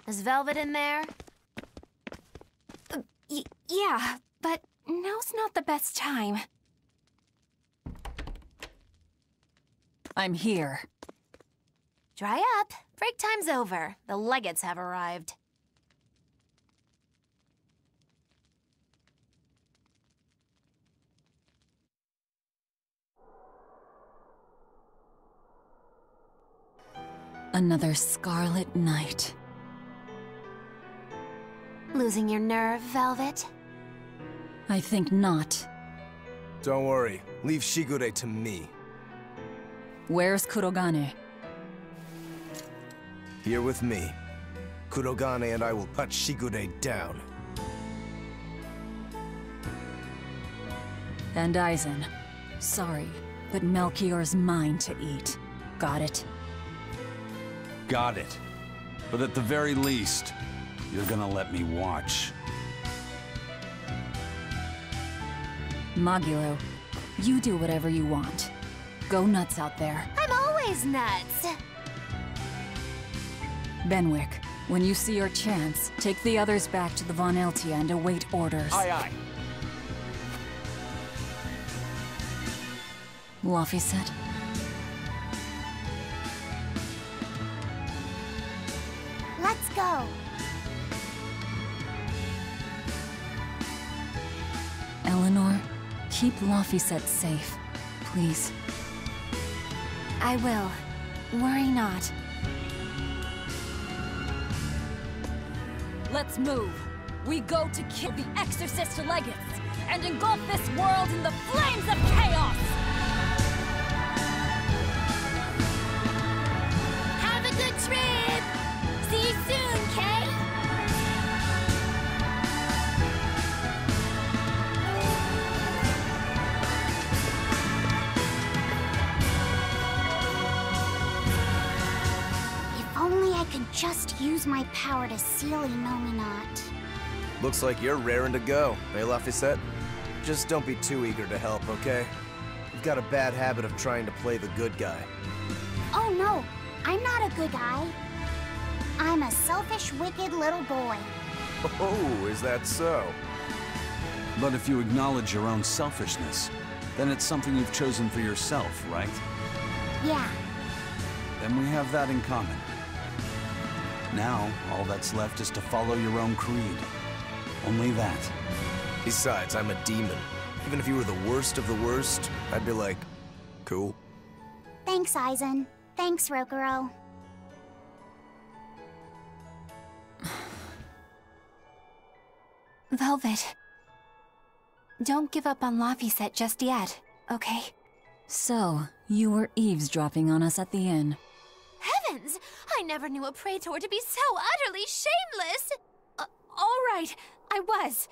Is Velvet in there? Yeah, but now's not the best time. I'm here. Dry up. Break time's over. The legates have arrived. Another scarlet night. Losing your nerve, Velvet? I think not. Don't worry. Leave Shigure to me. Where's Kurogane? Here with me. Kurogane and I will put Shigure down. And Aizen. Sorry, but Melchior's mine to eat. Got it? Got it. But at the very least, you're gonna let me watch. Maguro, you do whatever you want. Go nuts out there. I'm always nuts! Benwick, when you see your chance, take the others back to the Von Eltia and await orders. Aye, aye. Laphicet? Let's go! Eleanor, keep Laphicet safe, please. I will. Worry not. Let's move. We go to kill the Exorcist Legates and engulf this world in the flames of chaos! Have a good trip! See you soon, Kay! If only I could just use my power to seal Inominat. Looks like you're raring to go, eh, Laphicet? Just don't be too eager to help, okay? You've got a bad habit of trying to play the good guy. Oh no, I'm not a good guy. I'm a selfish, wicked little boy. Oh, is that so? But if you acknowledge your own selfishness, then it's something you've chosen for yourself, right? Yeah, Then we have that in common. Now, all that's left is to follow your own creed. Only that. Besides, I'm a demon. Even if you were the worst of the worst, I'd be like, cool. thanks, Aizen. Thanks, Rokuro. Velvet. Don't give up on Laphicet just yet, okay? So, you were eavesdropping on us at the inn. Heavens! I never knew a praetor to be so utterly shameless! All right, I was.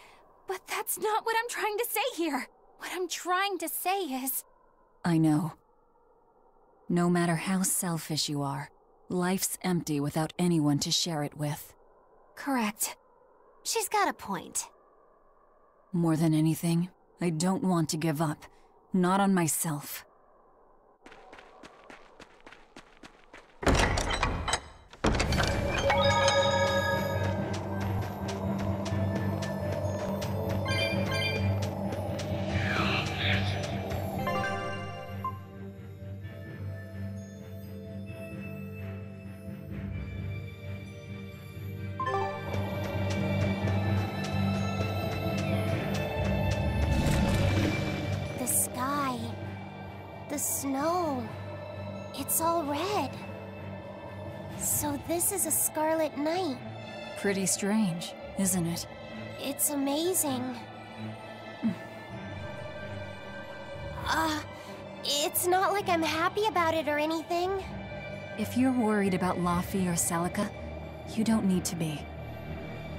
But that's not what I'm trying to say here. What I'm trying to say is... I know. No matter how selfish you are, life's empty without anyone to share it with. Correct. She's got a point. More than anything, I don't want to give up. Not on myself. The sky. The snow. It's all red. So this is a scarlet night. Pretty strange, isn't it? It's amazing. It's not like I'm happy about it or anything. If you're worried about Laffy or Celica, you don't need to be.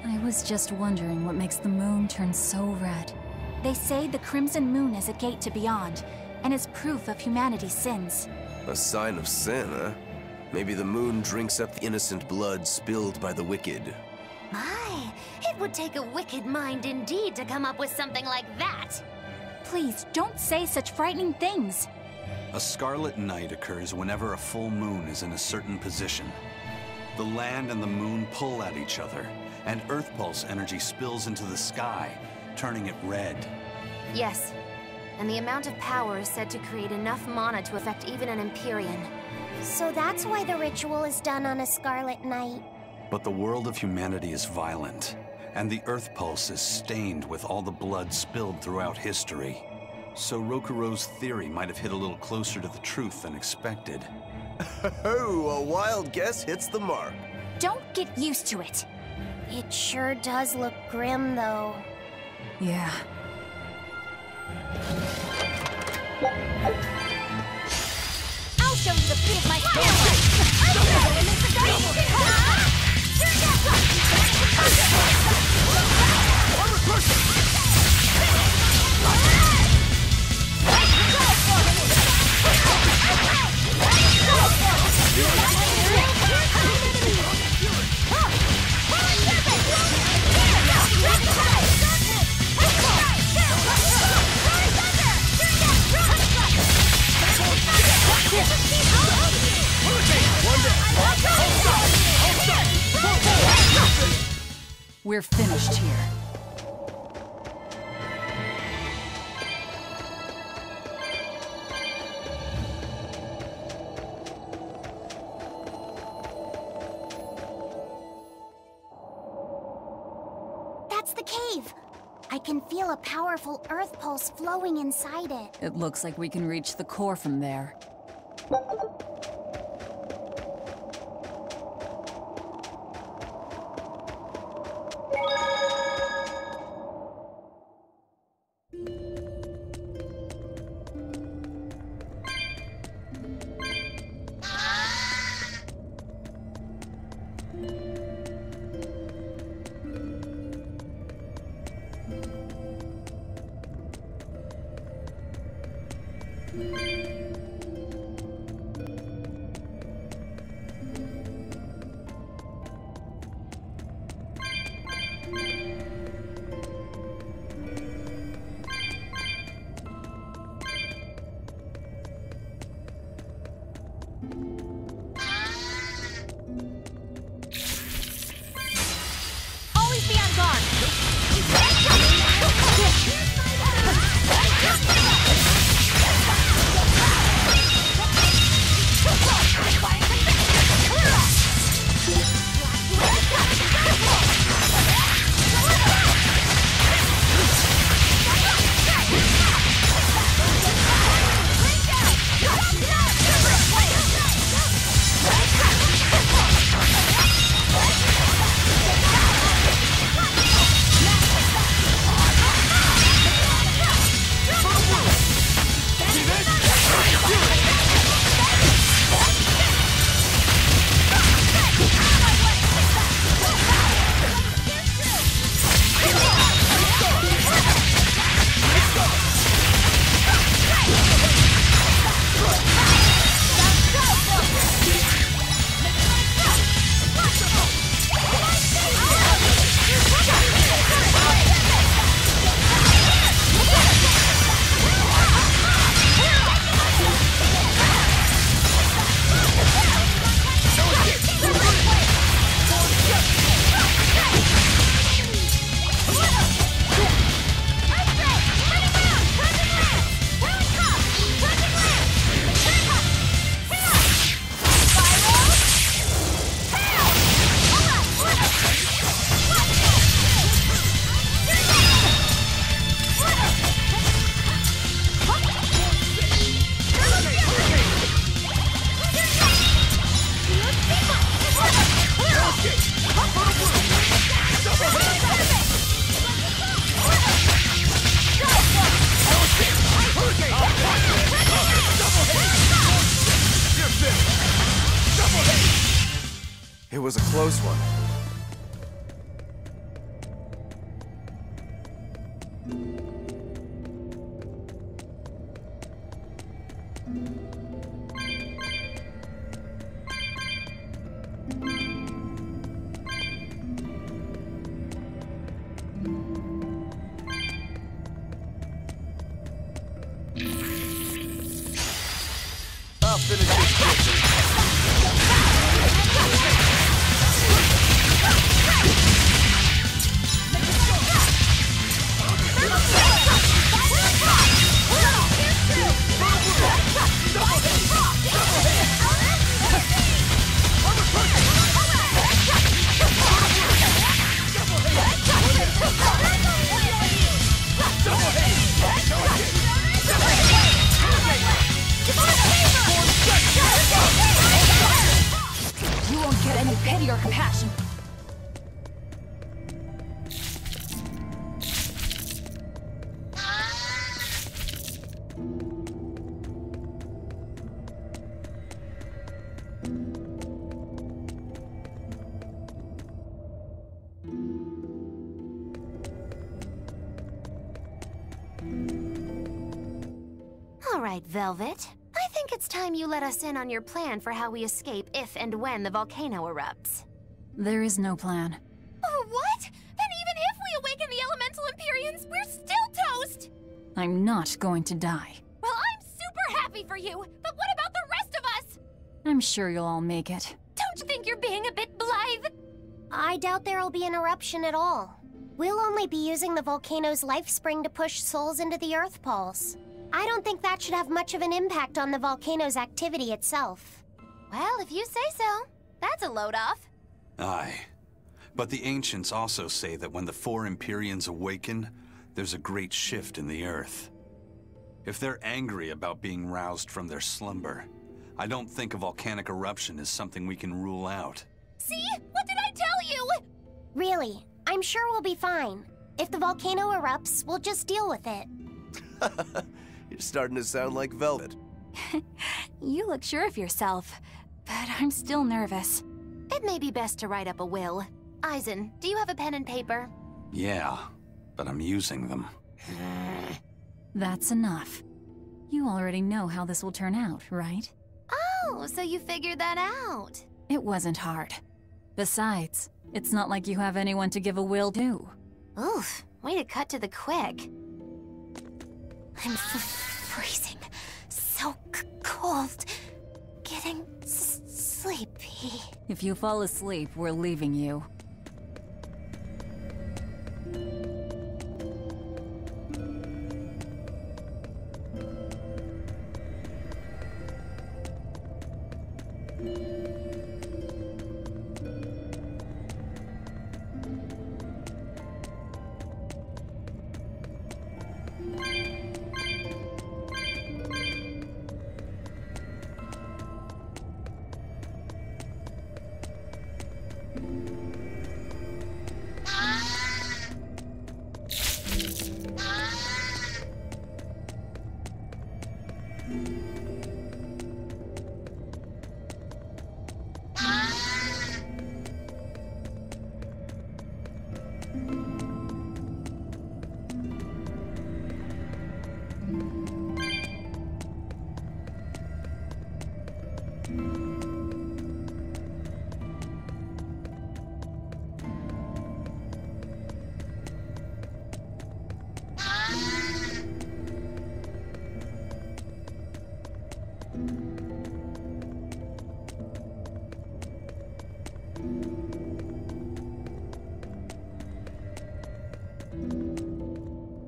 I was just wondering what makes the moon turn so red. They say the Crimson Moon is a gate to beyond, and is proof of humanity's sins. A sign of sin, huh? Maybe the moon drinks up the innocent blood spilled by the wicked. My, it would take a wicked mind indeed to come up with something like that. Please, don't say such frightening things. A scarlet night occurs whenever a full moon is in a certain position. The land and the moon pull at each other, and Earth Pulse energy spills into the sky, turning it red. Yes, and the amount of power is said to create enough mana to affect even an Empyrean. So that's why the ritual is done on a Scarlet Night. But the world of humanity is violent, and the Earth Pulse is stained with all the blood spilled throughout history. So Rokuro's theory might have hit a little closer to the truth than expected. Oh, a wild guess hits the mark. Don't get used to it. It sure does look grim, though. Yeah. I'll show you the beat of my fire! We're finished here. That's the cave! I can feel a powerful Earth Pulse flowing inside it. It looks like we can reach the core from there. Always be on guard! It was a close one. I'll finish this quickly. pity or compassion. All right, Velvet. I think it's time you let us in on your plan for how we escape if and when the volcano erupts. There is no plan. Oh, what? Then even if we awaken the Elemental Empyreans, we're still toast! I'm not going to die. Well, I'm super happy for you, but what about the rest of us? I'm sure you'll all make it. Don't you think you're being a bit blithe? I doubt there'll be an eruption at all. We'll only be using the volcano's life spring to push souls into the Earth Pulse. I don't think that should have much of an impact on the volcano's activity itself. Well, if you say so. That's a load off. Aye. But the ancients also say that when the four Empyreans awaken, there's a great shift in the Earth. If they're angry about being roused from their slumber, I don't think a volcanic eruption is something we can rule out. See? What did I tell you? Really, I'm sure we'll be fine. If the volcano erupts, we'll just deal with it. You're starting to sound like Velvet. You look sure of yourself, but I'm still nervous. It may be best to write up a will. Eisen, do you have a pen and paper? Yeah, but I'm using them. That's enough. You already know how this will turn out, right? Oh, so you figured that out. It wasn't hard. Besides, it's not like you have anyone to give a will to. Oof, way to cut to the quick. I'm freezing. So cold. Getting sleepy. If you fall asleep, we're leaving you.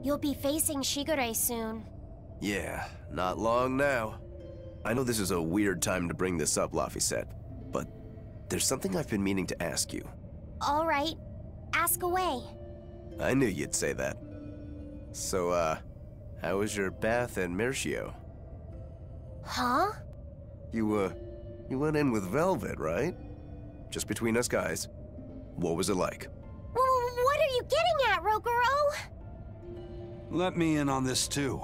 You'll be facing Shigure soon. Yeah, not long now. I know this is a weird time to bring this up, Laphicet, but there's something I've been meaning to ask you. All right, ask away. I knew you'd say that. So, how was your bath in Mercio? Huh? You went in with Velvet, right? Just between us guys. What was it like? What are you getting at, Rokuro? Let me in on this too.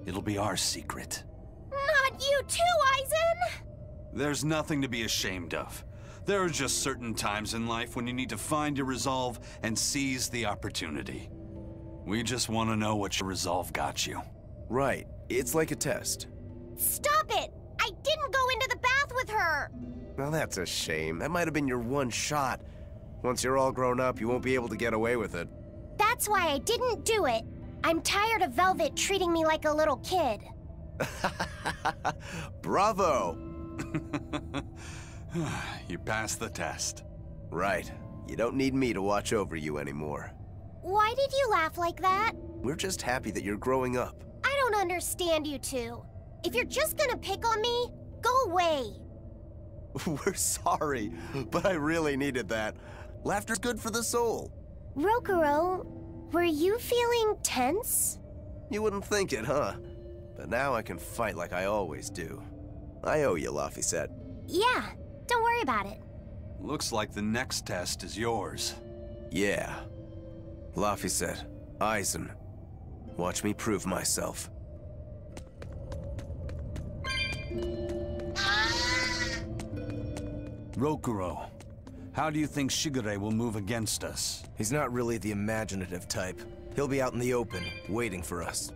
It'll be our secret. Not you too, Eisen! There's nothing to be ashamed of. There are just certain times in life when you need to find your resolve and seize the opportunity. We just want to know what your resolve got you. Right. It's like a test. Stop it! I didn't go into the bath with her! Well, that's a shame. That might have been your one shot. Once you're all grown up, you won't be able to get away with it. That's why I didn't do it. I'm tired of Velvet treating me like a little kid. Bravo! You passed the test. Right. You don't need me to watch over you anymore. Why did you laugh like that? We're just happy that you're growing up. I don't understand you two. If you're just gonna pick on me, go away. We're sorry, but I really needed that. Laughter's good for the soul. Rokuro, were you feeling tense? You wouldn't think it, huh? But now I can fight like I always do. I owe you, Laphicet. Yeah, don't worry about it. Looks like the next test is yours. Yeah. Laffy said, Eisen. Watch me prove myself. Rokuro, how do you think Shigure will move against us? He's not really the imaginative type. He'll be out in the open, waiting for us.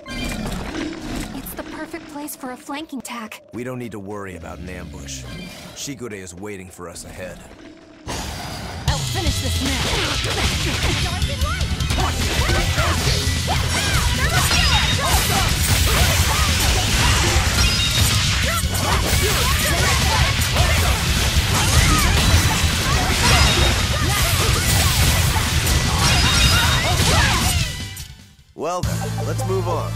It's the perfect place for a flanking attack. We don't need to worry about an ambush. Shigure is waiting for us ahead. I'll finish this Well then, let's move on.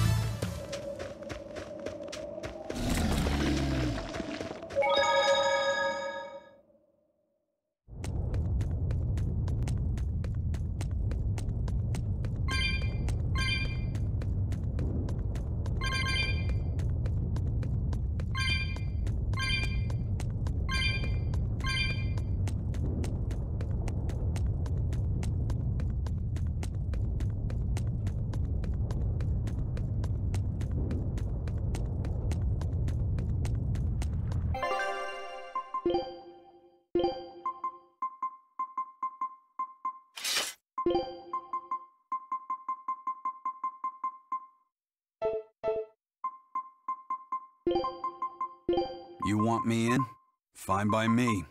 You want me in? Fine by me.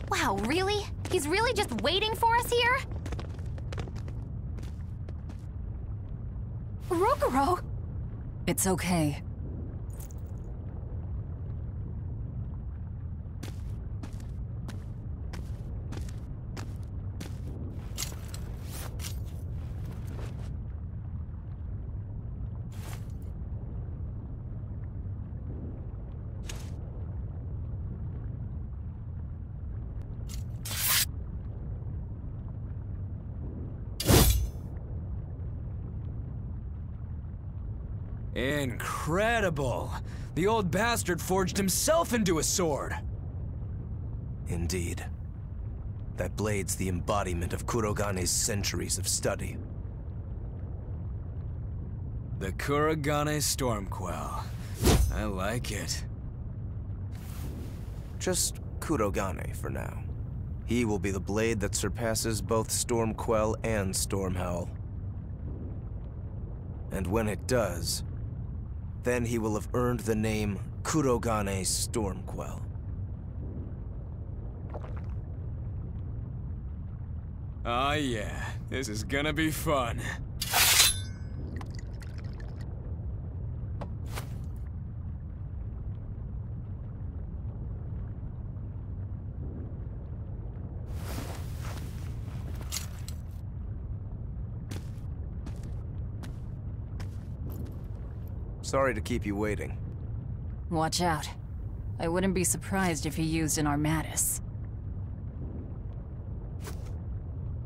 Wow, really? He's really just waiting for us here? Rokuro! It's okay. Incredible! The old bastard forged himself into a sword! Indeed. That blade's the embodiment of Kurogane's centuries of study. The Kurogane Stormquell. I like it. Just Kurogane for now. He will be the blade that surpasses both Stormquell and Stormhowl. And when it does, then he will have earned the name Kurogane Stormquell. Oh yeah, this is gonna be fun. Sorry to keep you waiting. Watch out. I wouldn't be surprised if he used an Armatus.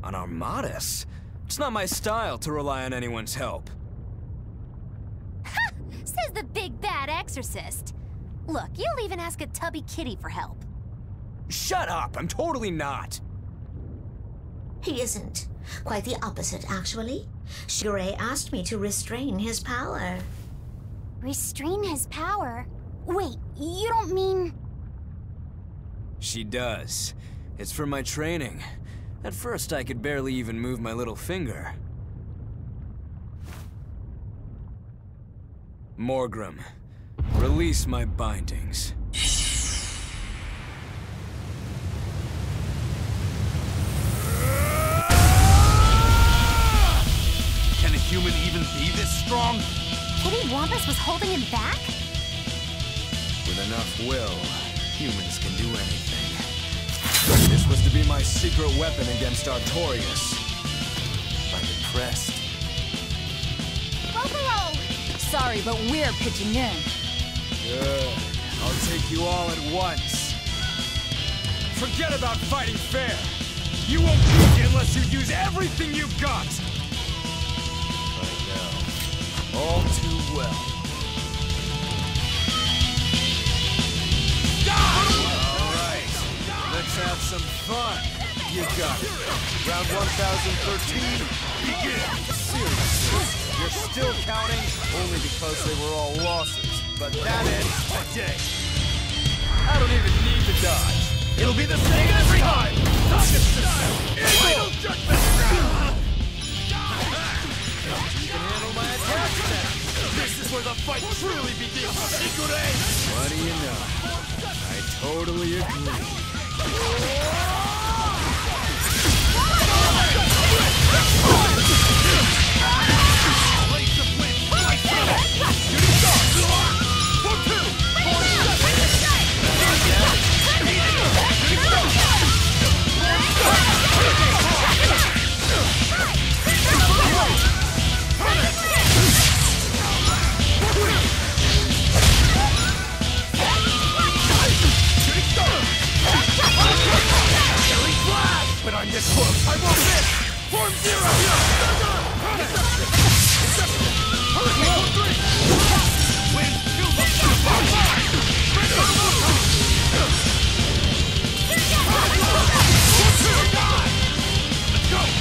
An Armatus? It's not my style to rely on anyone's help. Ha! Says the big bad exorcist. Look, you'll even ask a tubby kitty for help. Shut up! I'm totally not! He isn't. Quite the opposite, actually. Shigure asked me to restrain his power. Restrain his power? Wait, you don't mean... She does. It's for my training. At first, I could barely even move my little finger. Morgrim, release my bindings. Can a human even be this strong? Kitty Wampus was holding him back? With enough will, humans can do anything. This was to be my secret weapon against Artorias. I'm impressed. Bokoro! Sorry, but we're pitching in. Good. I'll take you all at once. Forget about fighting fair. You won't beat me unless you use everything you've got. I know. All too well. Let's have some fun. You got it. Round 1013, begin! Seriously, you're still counting only because they were all losses, but that ends today. I don't even need to dodge. It'll be the same every time! Target style! Final judgment round! You can handle my attacks then. This is where the fight truly begins, Shigure! What do you know? I totally agree. But I'm this close! I won't miss! Form zero! Hurricane 3! Wind, kill the Let's go! Let's go!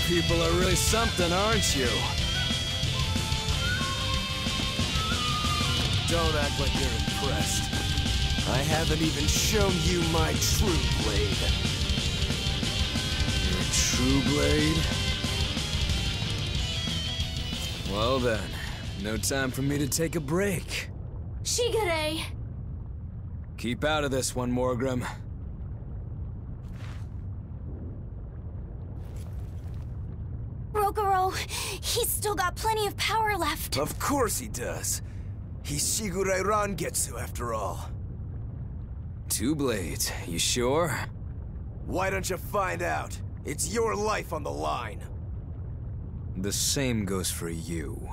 people are really something, aren't you? Don't act like you're impressed. I haven't even shown you my true blade. Your true blade? Well then, no time for me to take a break. Shigure! Keep out of this one, Morgrim. Rokuro, he's still got plenty of power left. Of course he does. He's Shigure Rangetsu after all. 2 blades, you sure? Why don't you find out? It's your life on the line. The same goes for you.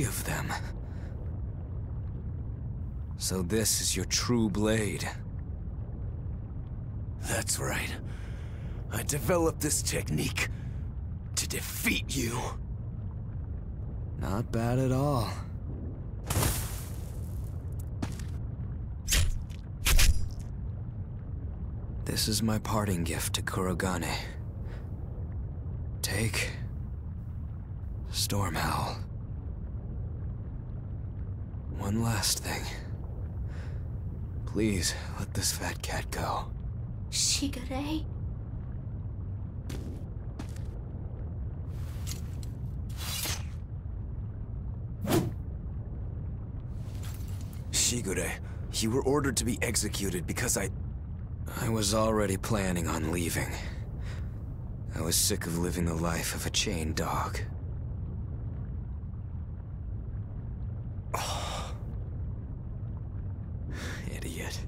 Of them. So this is your true blade. That's right. I developed this technique to defeat you. Not bad at all. This is my parting gift to Kurogane. Take Stormhowl. One last thing. Please, let this fat cat go. Shigure? Shigure, you were ordered to be executed because I was already planning on leaving. I was sick of living the life of a chained dog. Idiot.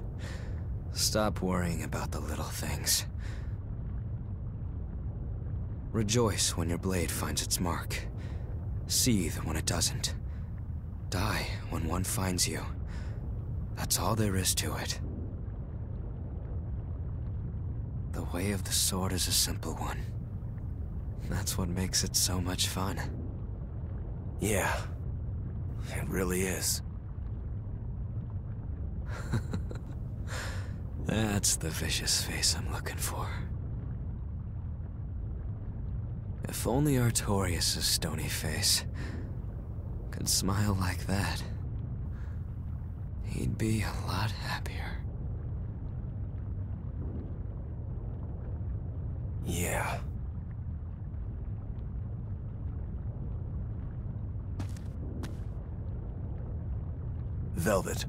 Stop worrying about the little things. Rejoice when your blade finds its mark. Seethe when it doesn't. Die when one finds you. That's all there is to it. The way of the sword is a simple one. That's what makes it so much fun. Yeah, it really is. That's the vicious face I'm looking for. If only Artorias' stony face could smile like that, he'd be a lot happier. Yeah. Velvet.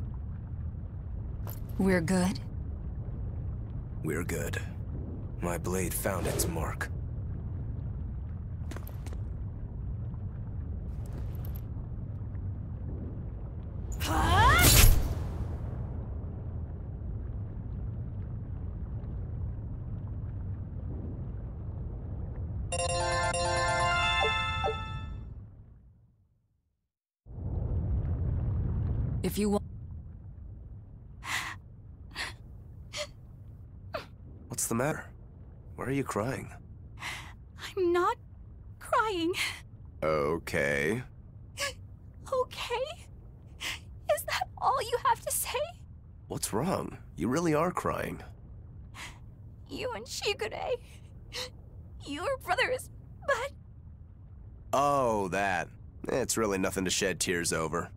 We're good? We're good. My blade found its mark. If you want... What's the matter? Why are you crying? I'm not crying. Okay. Okay? Is that all you have to say? What's wrong? You really are crying. You and Shigure. You are brothers, but... Oh, that. It's really nothing to shed tears over.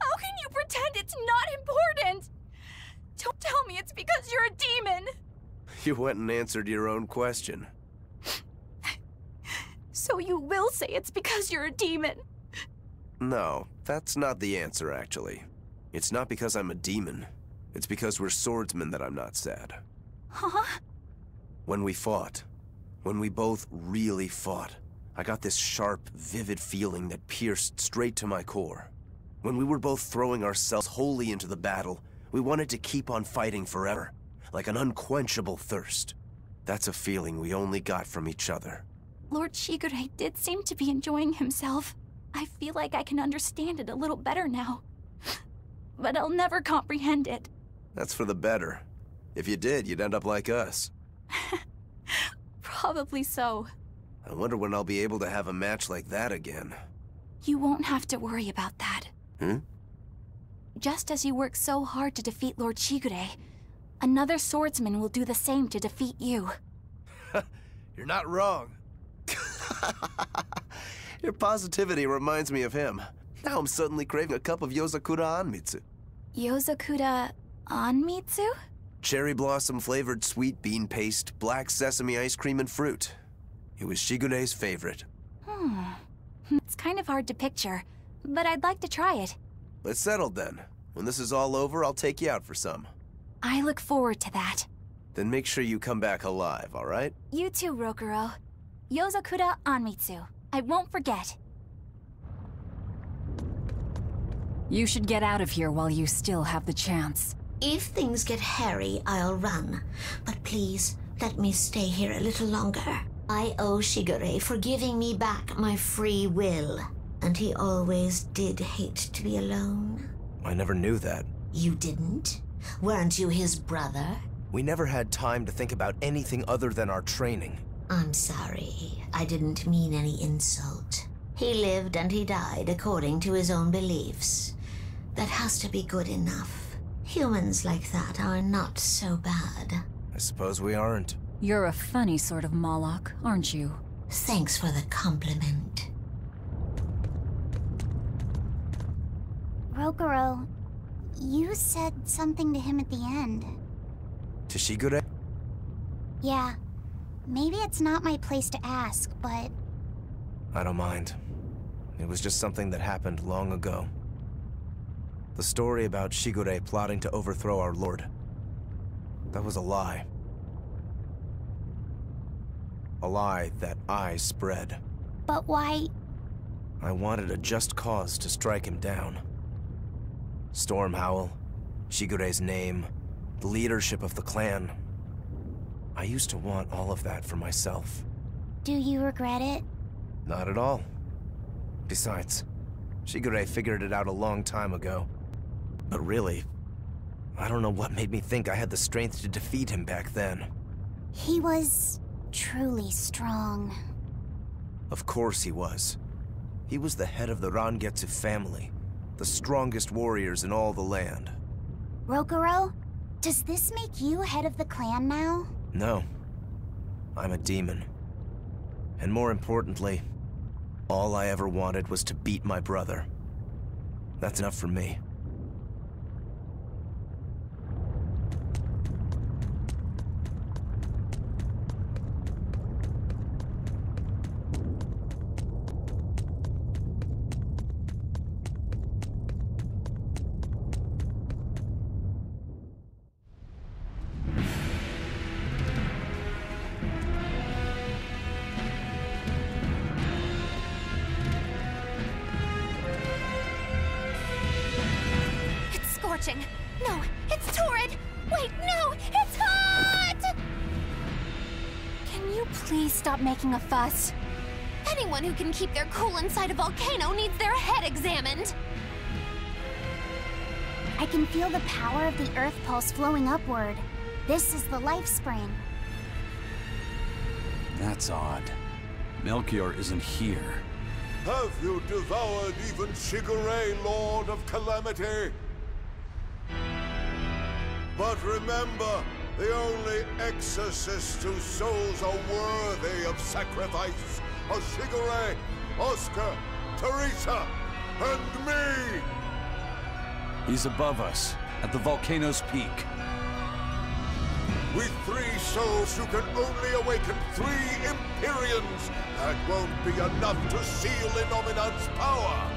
How can you pretend it's not important? Don't tell me it's because you're a demon. You went and answered your own question. So you will say it's because you're a demon? No, that's not the answer, actually. It's not because I'm a demon. It's because we're swordsmen that I'm not sad. Huh? When we fought, when we both really fought, I got this sharp, vivid feeling that pierced straight to my core. When we were both throwing ourselves wholly into the battle, we wanted to keep on fighting forever, like an unquenchable thirst. That's a feeling we only got from each other. Lord Shigure did seem to be enjoying himself. I feel like I can understand it a little better now. But I'll never comprehend it. That's for the better. If you did, you'd end up like us. Probably so. I wonder when I'll be able to have a match like that again. You won't have to worry about that. Just as you work so hard to defeat Lord Shigure, another swordsman will do the same to defeat you. You're not wrong. Your positivity reminds me of him. Now I'm suddenly craving a cup of Yozakura Anmitsu. Yozakura Anmitsu? Cherry blossom flavored sweet bean paste, black sesame ice cream, and fruit. It was Shigure's favorite. It's kind of hard to picture, but I'd like to try it. Let's settle then. When this is all over, I'll take you out for some. I look forward to that. Then make sure you come back alive, all right? You too, Rokuro. Yozakura Anmitsu. I won't forget. You should get out of here while you still have the chance. If things get hairy, I'll run. But please, let me stay here a little longer. I owe Shigure for giving me back my free will. And he always did hate to be alone. I never knew that. You didn't? Weren't you his brother? We never had time to think about anything other than our training. I'm sorry. I didn't mean any insult. He lived and he died according to his own beliefs. That has to be good enough. Humans like that are not so bad. I suppose we aren't. You're a funny sort of Moloch, aren't you? Thanks for the compliment. Rokuro, you said something to him at the end. To Shigure? Yeah. Maybe it's not my place to ask, but... I don't mind. It was just something that happened long ago. The story about Shigure plotting to overthrow our lord. That was a lie. A lie that I spread. But why... I wanted a just cause to strike him down. Storm Howl, Shigure's name, the leadership of the clan. I used to want all of that for myself. Do you regret it? Not at all. Besides, Shigure figured it out a long time ago. But really, I don't know what made me think I had the strength to defeat him back then. He was truly strong. Of course he was. He was the head of the Rangetsu family, the strongest warriors in all the land. Rokuro, does this make you head of the clan now? No. I'm a demon. And more importantly, all I ever wanted was to beat my brother. That's enough for me. No, it's torrid! Wait, no! It's hot! Can you please stop making a fuss? Anyone who can keep their cool inside a volcano needs their head examined! I can feel the power of the Earth Pulse flowing upward. This is the life spring. That's odd. Melchior isn't here. Have you devoured even Shigure, Lord of Calamity? But remember, the only exorcists whose souls are worthy of sacrifice are Shigure, Oscar, Teresa, and me! He's above us, at the volcano's peak. With 3 souls, you can only awaken 3 Empyreans. That won't be enough to seal Innominat's power.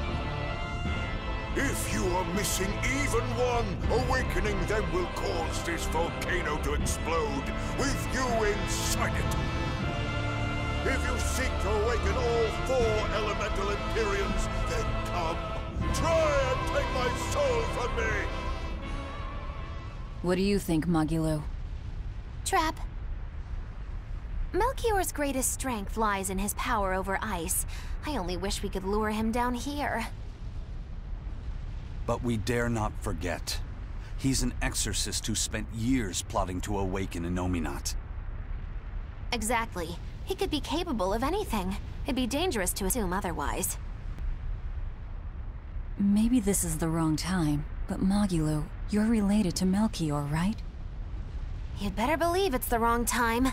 If you are missing even one, awakening them will cause this volcano to explode, with you inside it. If you seek to awaken all 4 elemental Empyreans, then come. Try and take my soul from me! What do you think, Magilo? Trap. Melchior's greatest strength lies in his power over ice. I only wish we could lure him down here. But we dare not forget. He's an exorcist who spent years plotting to awaken Innominat. Exactly. He could be capable of anything. It'd be dangerous to assume otherwise. Maybe this is the wrong time, but Magilo, you're related to Melchior, right? You'd better believe it's the wrong time.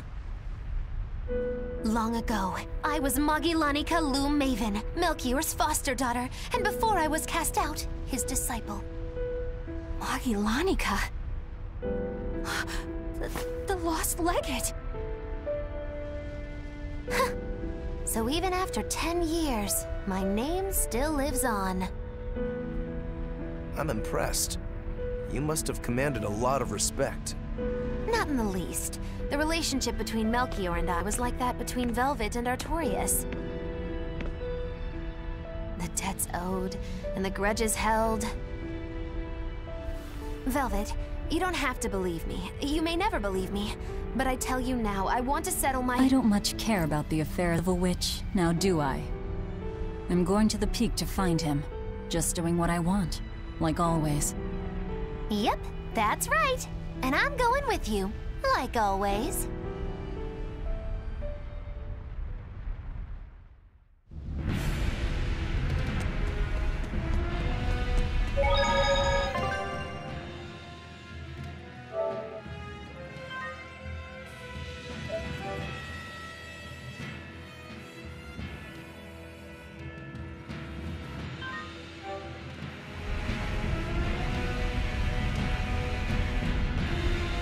Long ago, I was Magilanica Loom Maven, Melchior's foster daughter, and before I was cast out, his disciple. Magilanica? The lost legate? So even after 10 years, my name still lives on. I'm impressed. You must have commanded a lot of respect. Not in the least. The relationship between Melchior and I was like that between Velvet and Artorias. The debts owed, and the grudges held. Velvet, you don't have to believe me. You may never believe me. But I tell you now, I want to settle my— I don't much care about the affair of a witch, now do I? I'm going to the peak to find him. Just doing what I want, like always. Yep, that's right. And I'm going with you, like always.